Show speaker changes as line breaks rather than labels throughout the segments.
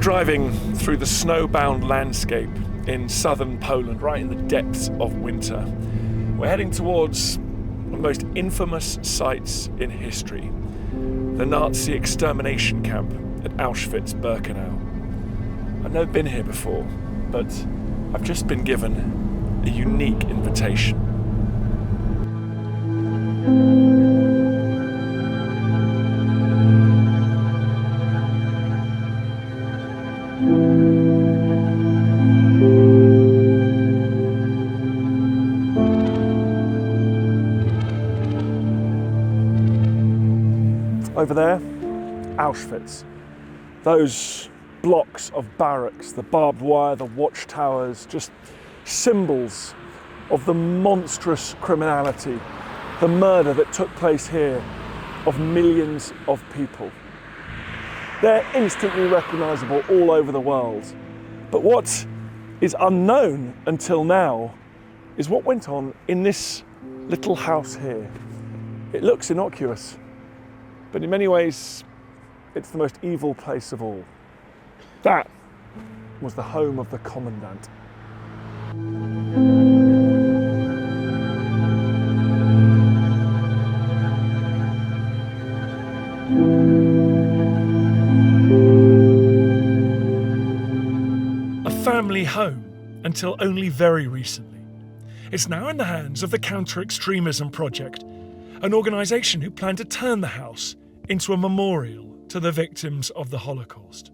driving through the snow-bound landscape in southern Poland, right in the depths of winter. We're heading towards one of the most infamous sites in history, the Nazi extermination camp at Auschwitz-Birkenau. I've never been here before, but I've just been given a unique invitation. Over there, Auschwitz. Those blocks of barracks, the barbed wire, the watchtowers, just symbols of the monstrous criminality, the murder that took place here of millions of people. They're instantly recognisable all over the world. But what is unknown until now is what went on in this little house here. It looks innocuous, but in many ways, it's the most evil place of all. That was the home of the Commandant. A family home until only very recently. It's now in the hands of the Counter-Extremism Project, an organisation who plan to turn the house into a memorial to the victims of the Holocaust.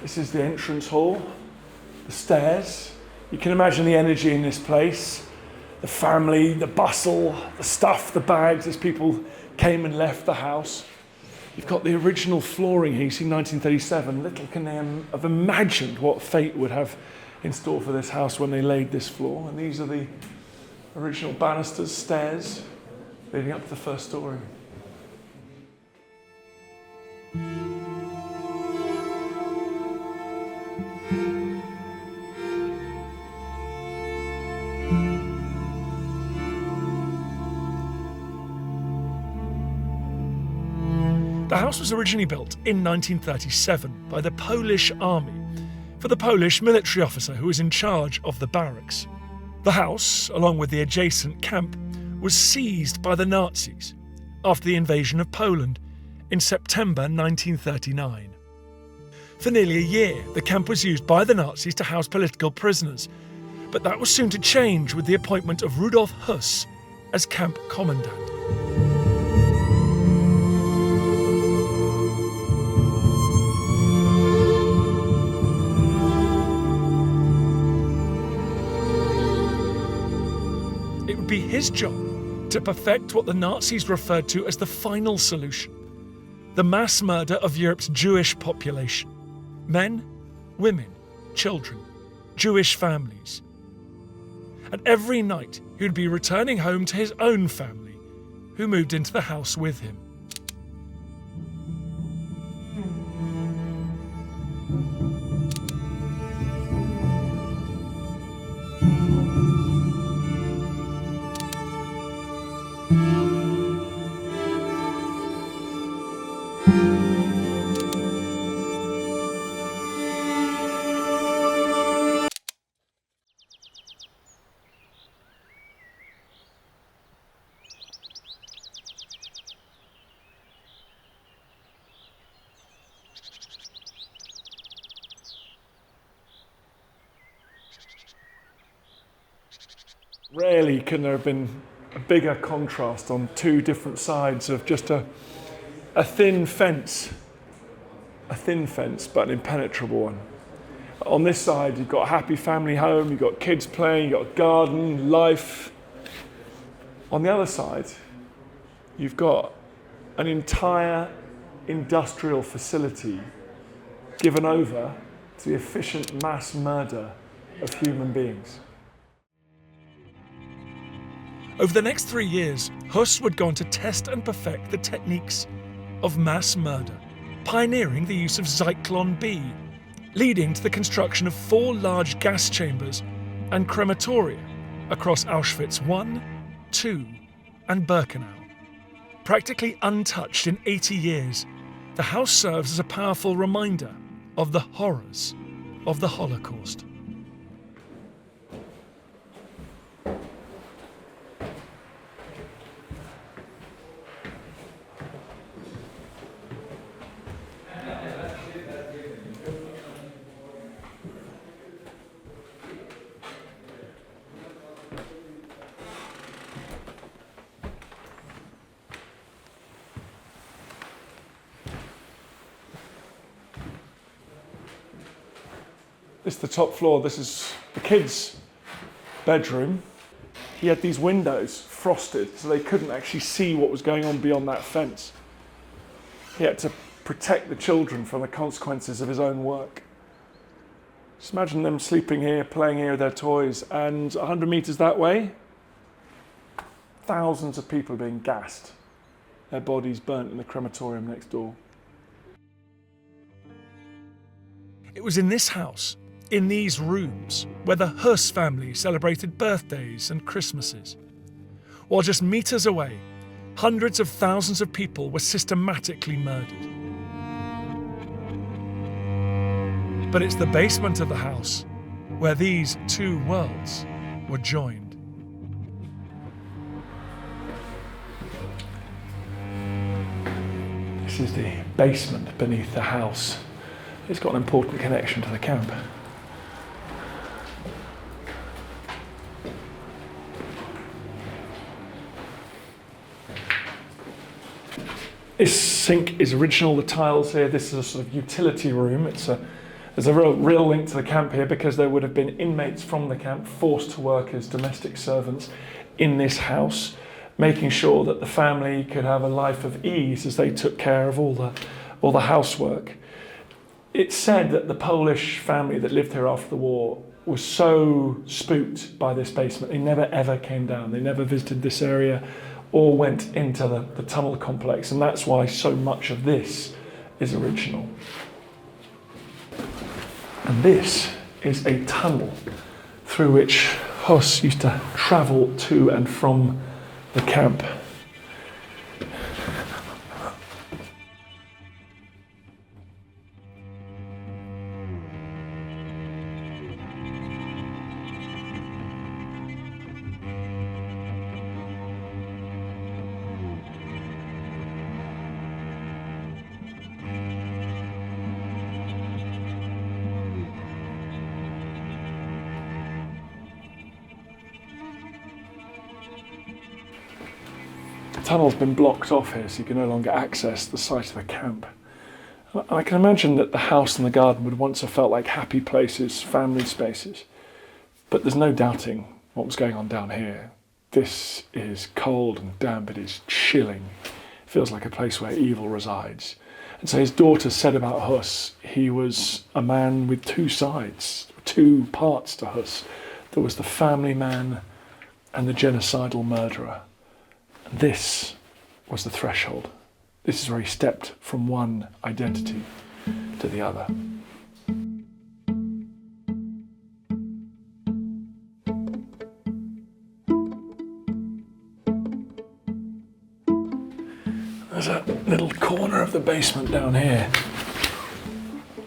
This is the entrance hall, the stairs. You can imagine the energy in this place, the family, the bustle, the stuff, the bags as people came and left the house. You've got the original flooring here, you see 1937. Little can they have imagined what fate would have in store for this house when they laid this floor. And these are the original banisters, stairs, leading up to the first story. The house was originally built in 1937 by the Polish army for the Polish military officer who was in charge of the barracks. The house, along with the adjacent camp, was seized by the Nazis after the invasion of Poland in September 1939. For nearly a year, the camp was used by the Nazis to house political prisoners, but that was soon to change with the appointment of Rudolf Höss as camp commandant. It would be his job to perfect what the Nazis referred to as the final solution, the mass murder of Europe's Jewish population. Men, women, children, Jewish families. And every night he would be returning home to his own family, who moved into the house with him. Rarely can there have been a bigger contrast on two different sides of just a thin fence. A thin fence, but an impenetrable one. On this side, you've got a happy family home, you've got kids playing, you've got a garden, life. On the other side, you've got an entire industrial facility given over to the efficient mass murder of human beings. Over the next 3 years, Höss would go on to test and perfect the techniques of mass murder, pioneering the use of Zyklon B, leading to the construction of 4 large gas chambers and crematoria across Auschwitz I, II, and Birkenau. Practically untouched in 80 years, the house serves as a powerful reminder of the horrors of the Holocaust. This is the top floor. This is the kids' bedroom. He had these windows frosted so they couldn't actually see what was going on beyond that fence. He had to protect the children from the consequences of his own work. Just imagine them sleeping here, playing here with their toys, and 100 meters that way, thousands of people being gassed, their bodies burnt in the crematorium next door. It was in this house, in these rooms, where the Höss family celebrated birthdays and Christmases. While just meters away, hundreds of thousands of people were systematically murdered. But it's the basement of the house where these two worlds were joined. This is the basement beneath the house. It's got an important connection to the camp. This sink is original, the tiles here. This is a sort of utility room. There's a real link to the camp here because there would have been inmates from the camp forced to work as domestic servants in this house, making sure that the family could have a life of ease as they took care of all the housework. It's said that the Polish family that lived here after the war was so spooked by this basement, they never ever came down. They never visited this area or went into the tunnel complex, and that's why so much of this is original. And this is a tunnel through which Höss used to travel to and from the camp. The tunnel's been blocked off here, so you can no longer access the site of the camp. And I can imagine that the house and the garden would once have felt like happy places, family spaces. But there's no doubting what was going on down here. This is cold and damp, it is chilling. It feels like a place where evil resides. And so his daughter said about Höss, he was a man with two sides, two parts to Höss. There was the family man and the genocidal murderer. And this was the threshold. This is where he stepped from one identity to the other. There's a little corner of the basement down here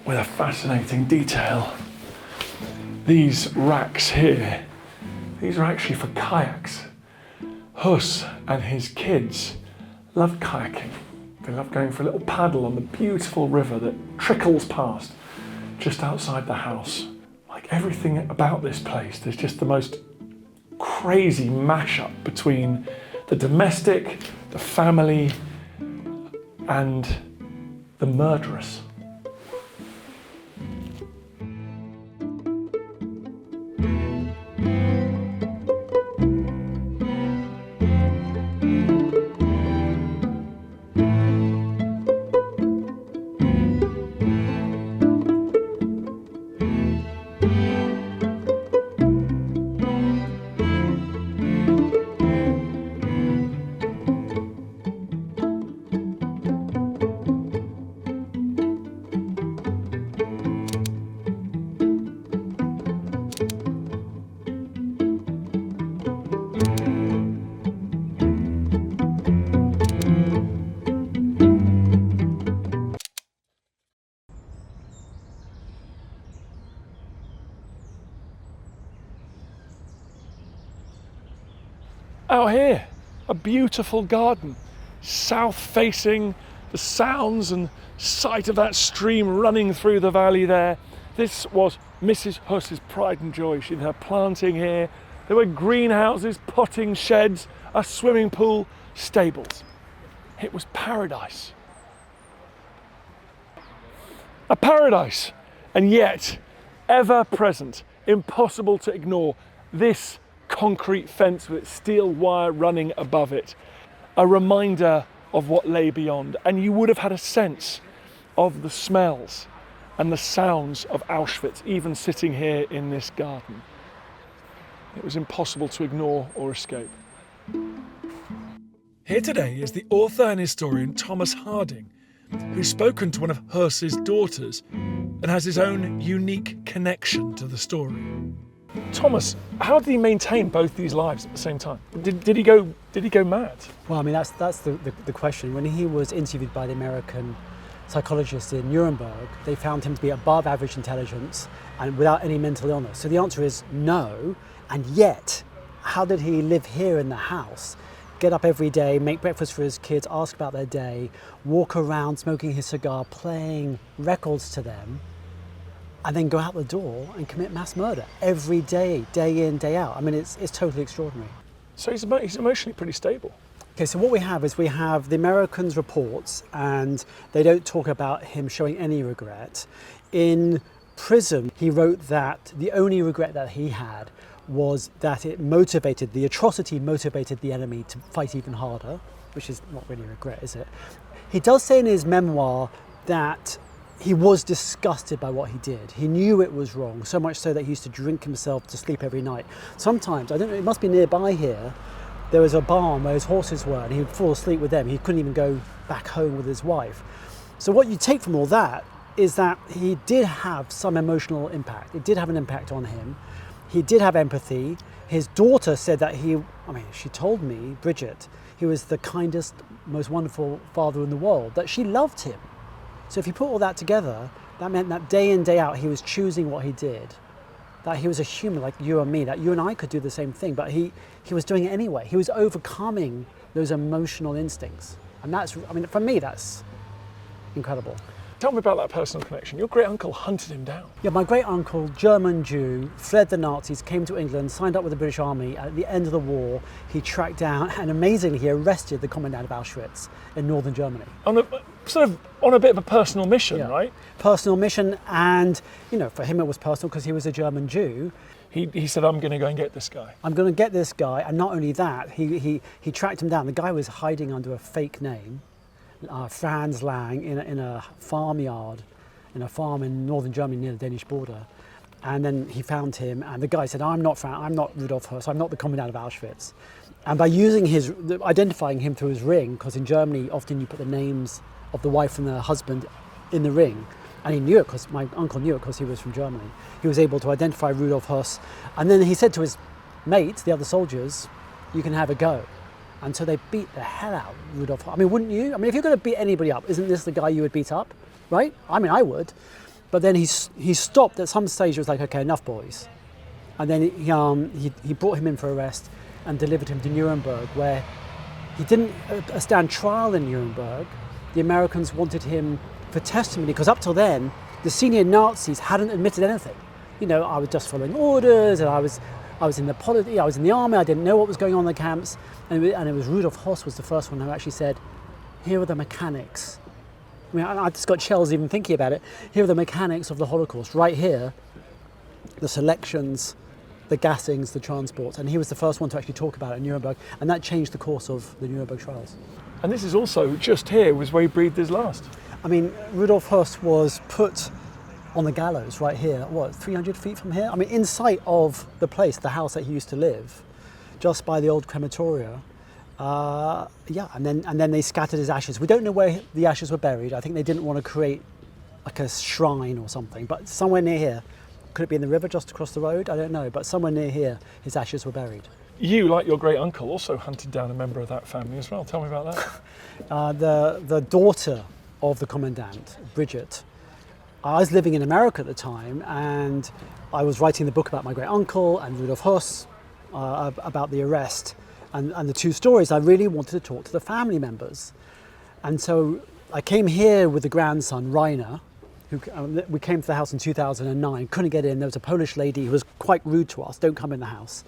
with a fascinating detail. These racks here, these are actually for kayaks. Höss and his kids love kayaking. They love going for a little paddle on the beautiful river that trickles past just outside the house. Like everything about this place, there's just the most crazy mashup between the domestic, the family, and the murderous. Out here, a beautiful garden, south-facing, the sounds and sight of that stream running through the valley there. This was Mrs. Höss's pride and joy. She had her planting here. There were greenhouses, potting sheds, a swimming pool, stables. It was paradise. A paradise, and yet ever present, impossible to ignore, this concrete fence with its steel wire running above it. A reminder of what lay beyond, and you would have had a sense of the smells and the sounds of Auschwitz, even sitting here in this garden. It was impossible to ignore or escape. Here today is the author and historian Thomas Harding, who's spoken to one of Höss's daughters and has his own unique connection to the story. Thomas, how did he maintain both these lives at the same time? Did he go mad?
Well, I mean, that's the question. When he was interviewed by the American psychologists in Nuremberg, they found him to be above average intelligence and without any mental illness. So the answer is no. And yet, how did he live here in the house? Get up every day, make breakfast for his kids, ask about their day, walk around smoking his cigar, playing records to them, and then go out the door and commit mass murder every day, day in, day out. I mean, it's totally extraordinary.
So he's emotionally pretty stable.
Okay, so what we have is we have the Americans' reports, and they don't talk about him showing any regret. In prison, he wrote that the only regret that he had was that the atrocity motivated the enemy to fight even harder, which is not really a regret, is it? He does say in his memoir that he was disgusted by what he did. He knew it was wrong, so much so that he used to drink himself to sleep every night. Sometimes, I don't know, it must be nearby here, there was a barn where his horses were and he would fall asleep with them. He couldn't even go back home with his wife. So what you take from all that is that he did have some emotional impact. It did have an impact on him. He did have empathy. His daughter said that she told me, Bridget, he was the kindest, most wonderful father in the world, that she loved him. So if you put all that together, that meant that day in, day out, he was choosing what he did, that he was a human like you and me, that you and I could do the same thing, but he was doing it anyway. He was overcoming those emotional instincts. And for me, that's incredible.
Tell me about that personal connection. Your great uncle hunted him down.
Yeah, my great uncle, German Jew, fled the Nazis, came to England, signed up with the British Army. At the end of the war, he tracked down and amazingly he arrested the Commandant of Auschwitz in northern Germany. On
a bit of a personal mission, yeah. Right?
Personal mission, and for him it was personal because he was a German Jew.
He said, I'm going to go and get this guy.
I'm going to get this guy, and not only that, he tracked him down. The guy was hiding under a fake name. Franz Lang in a farmyard, in a farm in northern Germany near the Danish border. And then he found him, and the guy said, I'm not Rudolf Höss, I'm not the Commandant of Auschwitz. And by identifying him through his ring, because in Germany often you put the names of the wife and the husband in the ring, and he knew it because my uncle knew it because he was from Germany. He was able to identify Rudolf Höss, and then he said to his mates, the other soldiers, you can have a go. And so they beat the hell out of Rudolf Höss. I mean, wouldn't you? I mean, if you're going to beat anybody up, isn't this the guy you would beat up, right? I mean, I would. But then he stopped at some stage. It was like, okay, enough, boys. And then he brought him in for arrest and delivered him to Nuremberg, where he didn't stand trial in Nuremberg. The Americans wanted him for testimony because up till then, the senior Nazis hadn't admitted anything. I was just following orders, and I was in the army. I didn't know what was going on in the camps, and it was Rudolf Höss was the first one who actually said, "Here are the mechanics." I mean, I just got chills even thinking about it. Here are the mechanics of the Holocaust, right here. The selections, the gassings, the transports, and he was the first one to actually talk about it in Nuremberg, and that changed the course of the Nuremberg trials.
And this is also just here was where he breathed his last.
I mean, Rudolf Höss was put on the gallows right here, 300 feet from here? I mean, in sight of the place, the house that he used to live, just by the old crematoria. And then they scattered his ashes. We don't know where the ashes were buried. I think they didn't want to create like a shrine or something, but somewhere near here. Could it be in the river just across the road? I don't know, but somewhere near here, his ashes were buried.
You, like your great uncle, also hunted down a member of that family as well. Tell me about that.
The daughter of the Commandant, Bridget. I was living in America at the time, and I was writing the book about my great uncle and Rudolf Höss, about the arrest. And the two stories, I really wanted to talk to the family members. And so I came here with the grandson, Rainer, who we came to the house in 2009, couldn't get in. There was a Polish lady who was quite rude to us, don't come in the house.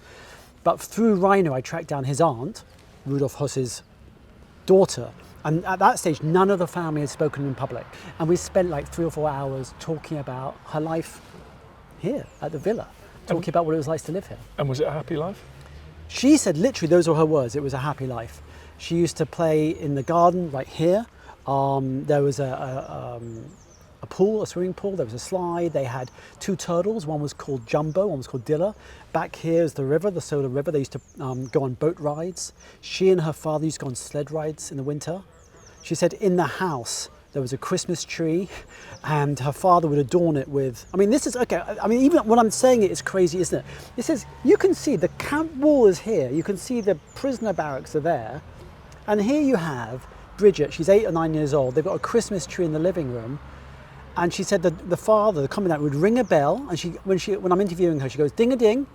But through Rainer, I tracked down his aunt, Rudolf Höss's daughter. And at that stage, none of the family had spoken in public. And we spent like 3 or 4 hours talking about her life here at the villa, talking about what it was like to live here.
And was it a happy life?
She said, literally, those were her words, it was a happy life. She used to play in the garden right here. There was a pool, a swimming pool, there was a slide. They had 2 turtles, one was called Jumbo, one was called Dilla. Back here is the river, the Soda River. They used to go on boat rides. She and her father used to go on sled rides in the winter. She said in the house, there was a Christmas tree and her father would adorn it with, I mean, this is, okay, I mean, even when I'm saying it, it's crazy, isn't it? It says, you can see the camp wall is here. You can see the prisoner barracks are there. And here you have Bridget, she's 8 or 9 years old. They've got a Christmas tree in the living room. And she said that the father, the commandant, would ring a bell. And when I'm interviewing her, she goes, ding a ding.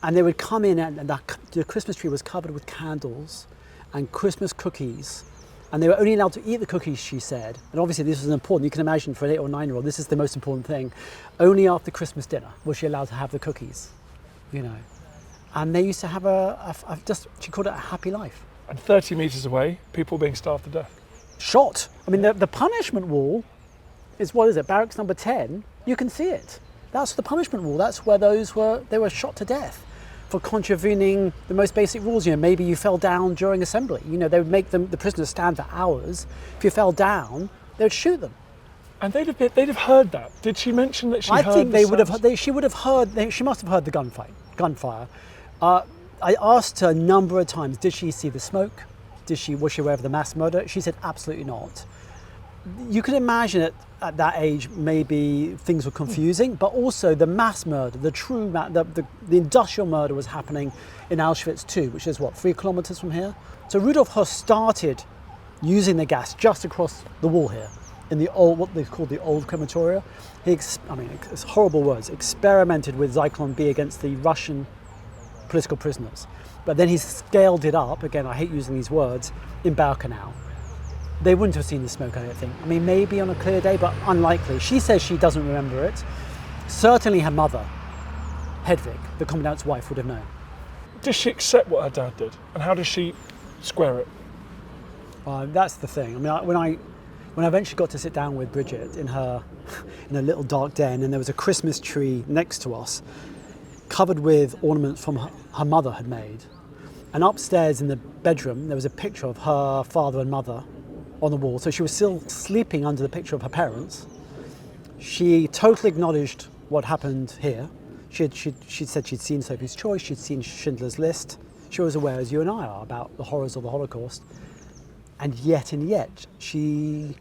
And they would come in and the Christmas tree was covered with candles and Christmas cookies. And they were only allowed to eat the cookies, she said. And obviously this was important. You can imagine for an 8 or 9-year-old, this is the most important thing. Only after Christmas dinner was she allowed to have the cookies, you know. And they used to have she called it a happy life.
And 30 metres away, people being starved to death.
Shot. I mean, the punishment wall is, what is it, barracks number 10? You can see it. That's the punishment wall. That's where they were shot to death for contravening the most basic rules. You know, maybe you fell down during assembly. You know, they would make the prisoners stand for hours. If you fell down, they would shoot them.
And they'd have heard that. Did she mention that she heard?
I think they would
sounds?
have. She would have heard. She must have heard the gunfire. I asked her a number of times, did she see the smoke? Was she aware of the mass murder? She said absolutely not. You can imagine at that age, maybe things were confusing, but also the mass murder, the industrial murder was happening in Auschwitz too, which is 3 kilometers from here. So Rudolf Höss started using the gas just across the wall here in the old, what they call the old crematoria. It's horrible words, experimented with Zyklon B against the Russian political prisoners. But then he scaled it up, again, I hate using these words, in Birkenau. They wouldn't have seen the smoke, I don't think. I mean, maybe on a clear day, but unlikely. She says she doesn't remember it. Certainly her mother, Hedwig, the commandant's wife, would have known.
Does she accept what her dad did? And how does she square it?
That's the thing. I mean, when I eventually got to sit down with Bridget in a little dark den, and there was a Christmas tree next to us, covered with ornaments from her mother had made. And upstairs in the bedroom, there was a picture of her father and mother on the wall. So she was still sleeping under the picture of her parents. She totally acknowledged what happened here. She said she'd seen Sophie's Choice, she'd seen Schindler's List. She was aware, as you and I are, about the horrors of the Holocaust. And yet, she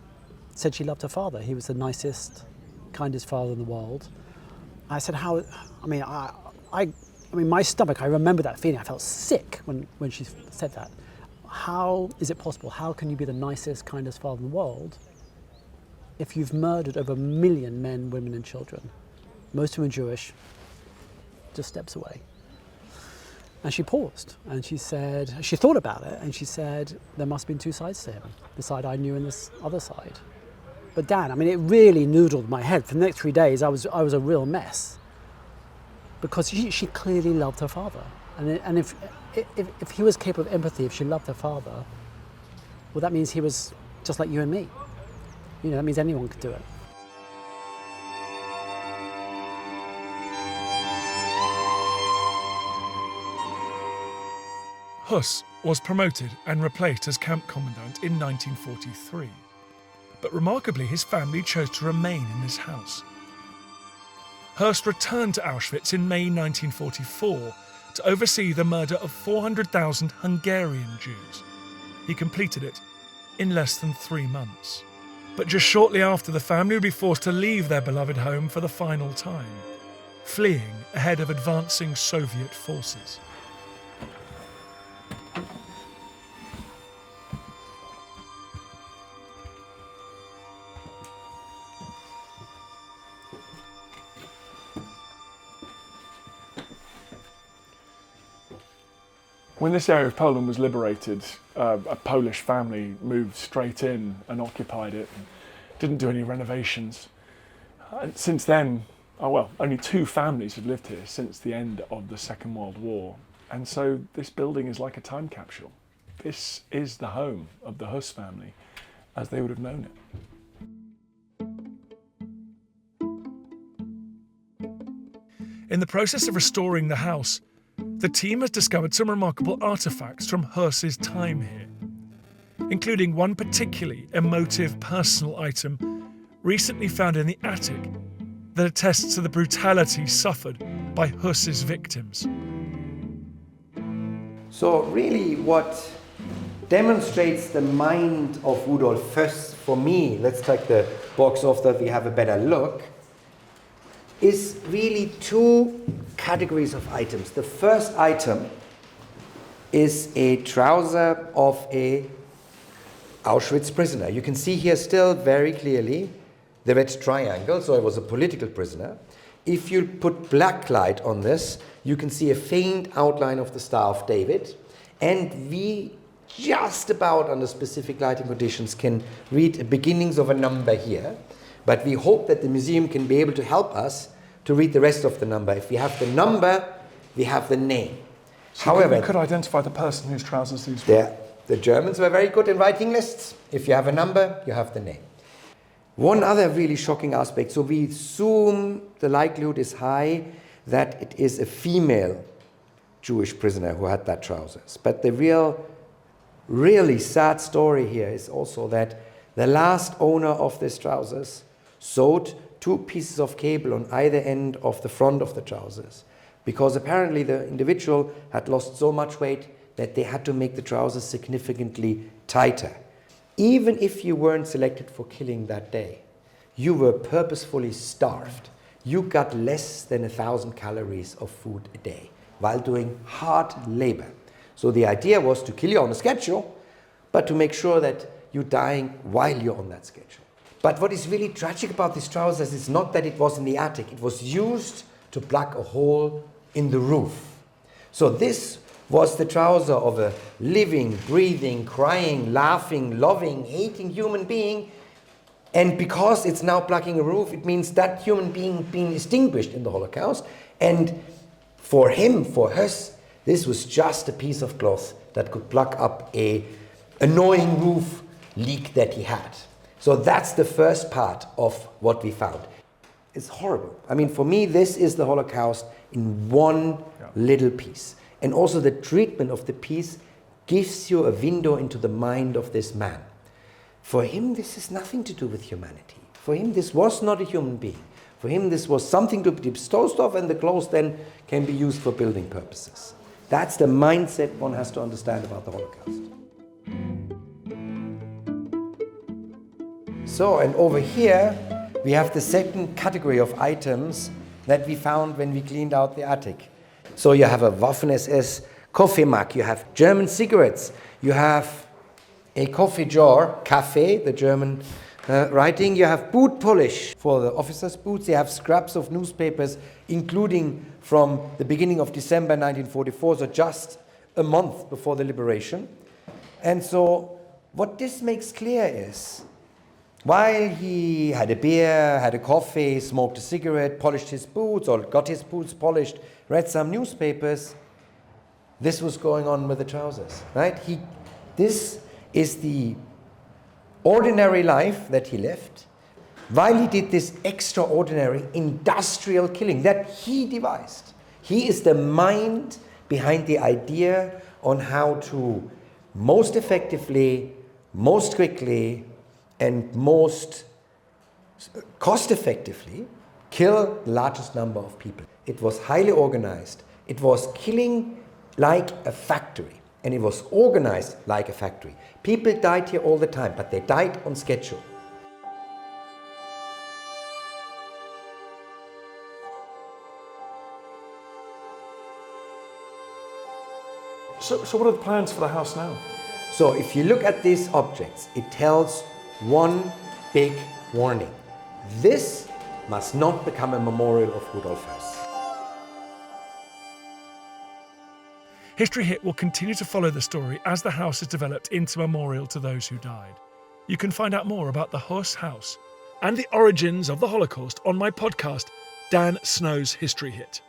said she loved her father. He was the nicest, kindest father in the world. I said, I mean, my stomach, I remember that feeling. I felt sick when she said that. How is it possible? How can you be the nicest, kindest father in the world if you've murdered over 1 million men, women and children? Most of them are Jewish, just steps away. And she paused and she said, she thought about it and she said, there must have been 2 sides to him. The side I knew and this other side. But Dan, I mean, it really noodled my head. For the next 3 days, I was a real mess. Because she clearly loved her father. And if he was capable of empathy, if she loved her father, well, that means he was just like you and me. You know, that means anyone could do it.
Höss was promoted and replaced as camp commandant in 1943. But remarkably, his family chose to remain in this house. Höss returned to Auschwitz in May 1944 to oversee the murder of 400,000 Hungarian Jews. He completed it in less than 3 months. But just shortly after, the family would be forced to leave their beloved home for the final time, fleeing ahead of advancing Soviet forces. When this area of Poland was liberated, a Polish family moved straight in and occupied it and didn't do any renovations. And since then, only 2 families have lived here since the end of the Second World War. And so this building is like a time capsule. This is the home of the Höss family as they would have known it. In the process of restoring the house, the team has discovered some remarkable artefacts from Höss's time here, including one particularly emotive personal item recently found in the attic that attests to the brutality suffered by Höss's victims.
So really what demonstrates the mind of Rudolf Höss for me, let's take the box off that we have a better look, is really 2 categories of items. The first item is a trouser of a Auschwitz prisoner. You can see here still very clearly the red triangle, so it was a political prisoner. If you put black light on this, you can see a faint outline of the Star of David, and we just about under specific lighting conditions can read the beginnings of a number here, but we hope that the museum can be able to help us to read the rest of the number. If we have the number, we have the name.
So however, you could identify the person whose trousers these were.
The Germans were very good in writing lists. If you have a number, you have the name. One other really shocking aspect, so we assume the likelihood is high that it is a female Jewish prisoner who had that trousers. But the really sad story here is also that the last owner of these trousers sewed 2 pieces of cable on either end of the front of the trousers, because apparently the individual had lost so much weight that they had to make the trousers significantly tighter. Even if you weren't selected for killing that day, you were purposefully starved. You got less than 1,000 calories of food a day while doing hard labor. So the idea was to kill you on a schedule, but to make sure that you're dying while you're on that schedule. But what is really tragic about these trousers is not that it was in the attic. It was used to plug a hole in the roof. So this was the trouser of a living, breathing, crying, laughing, loving, hating human being. And because it's now plugging a roof, it means that human being being extinguished in the Holocaust. And for him, for Höss, this was just a piece of cloth that could plug up an annoying roof leak that he had. So that's the first part of what we found. It's horrible. I mean, for me, this is the Holocaust in one little piece. And also the treatment of the piece gives you a window into the mind of this man. For him, this has nothing to do with humanity. For him, this was not a human being. For him, this was something to be disposed of, and the clothes then can be used for building purposes. That's the mindset one has to understand about the Holocaust. So, and over here, we have the second category of items that we found when we cleaned out the attic. So you have a Waffen-SS coffee mug, you have German cigarettes, you have a coffee jar, Kaffee, the German writing, you have boot polish for the officers' boots, you have scraps of newspapers, including from the beginning of December 1944, so just a month before the liberation. And so what this makes clear is, while he had a beer, had a coffee, smoked a cigarette, polished his boots, or got his boots polished, read some newspapers, this was going on with the trousers, right? This is the ordinary life that he lived, while he did this extraordinary industrial killing that he devised. He is the mind behind the idea on how to most effectively, most quickly, and most cost-effectively kill the largest number of people. It was highly organized. It was killing like a factory, and it was organized like a factory. People died here all the time, but they died on schedule.
So what are the plans for the house now?
So if you look at these objects, it tells one big warning. This must not become a memorial of Rudolf Höss.
History Hit will continue to follow the story as the house is developed into a memorial to those who died. You can find out more about the Höss house and the origins of the Holocaust on my podcast, Dan Snow's History Hit.